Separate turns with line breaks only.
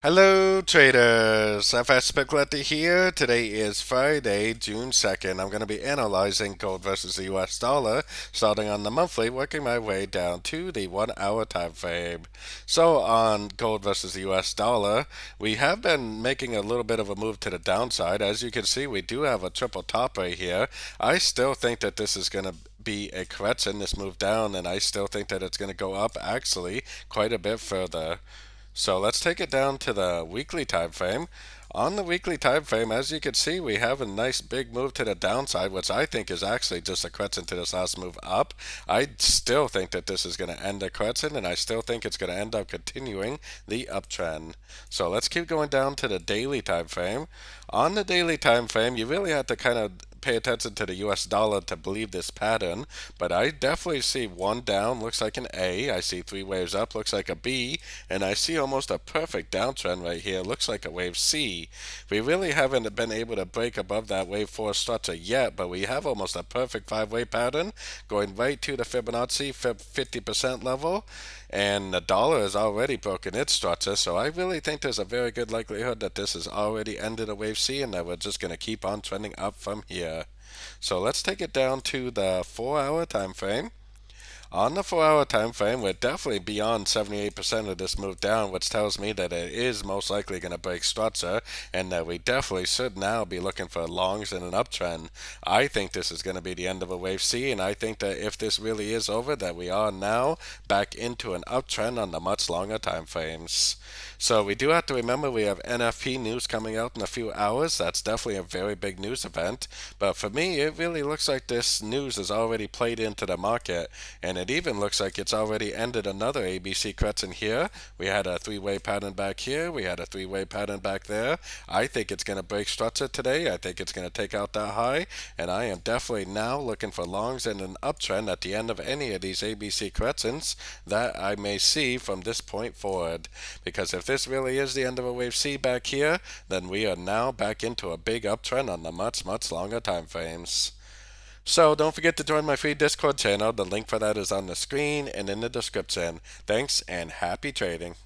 Hello traders, FX Pip Collector here. Today is Friday, June 2nd. I'm going to be analyzing gold versus the US dollar, starting on the monthly, working my way down to the 1 hour time frame. So on gold versus the US dollar, we have been making a little bit of a move to the downside. As you can see, we do have a triple top right here. I still think that this is going to be a correction, this move down, and I still think that it's going to go up actually quite a bit further. So let's take it down to the weekly time frame. On the weekly time frame, as you can see, we have a nice big move to the downside, which I think is actually just a correction to this last move up. I still think that this is going to end a correction, and I still think it's going to end up continuing the uptrend. So let's keep going down to the daily time frame. On the daily time frame, you really have to kind of pay attention to the US dollar to believe this pattern, but I definitely see one down, looks like an A. I see three waves up, looks like a B, and I see almost a perfect downtrend right here, looks like a wave C. We really haven't been able to break above that wave 4 structure yet, but we have almost a perfect five-way pattern going right to the Fibonacci 50% level, and the dollar has already broken its structure, so I really think there's a very good likelihood that this has already ended a wave C and that we're just going to keep on trending up from here. So let's take it down to the 4 hour time frame. On the 4 hour time frame, we're definitely beyond 78% of this move down, which tells me that it is most likely going to break structure and that we definitely should now be looking for longs in an uptrend. I think this is going to be the end of a wave C, and I think that if this really is over, that we are now back into an uptrend on the much longer time frames. So we do have to remember we have NFP news coming out in a few hours. That's definitely a very big news event. But for me, it really looks like this news has already played into the market, and it even looks like it's already ended another ABC correction here. We had a three-way pattern back here. We had a three-way pattern back there. I think it's going to break structure today. I think it's going to take out that high, and I am definitely now looking for longs in an uptrend at the end of any of these ABC corrections that I may see from this point forward. Because if this really is the end of a wave C back here, then we are now back into a big uptrend on the much, much longer time frames. So don't forget to join my free Discord channel. The link for that is on the screen and in the description. Thanks and happy trading.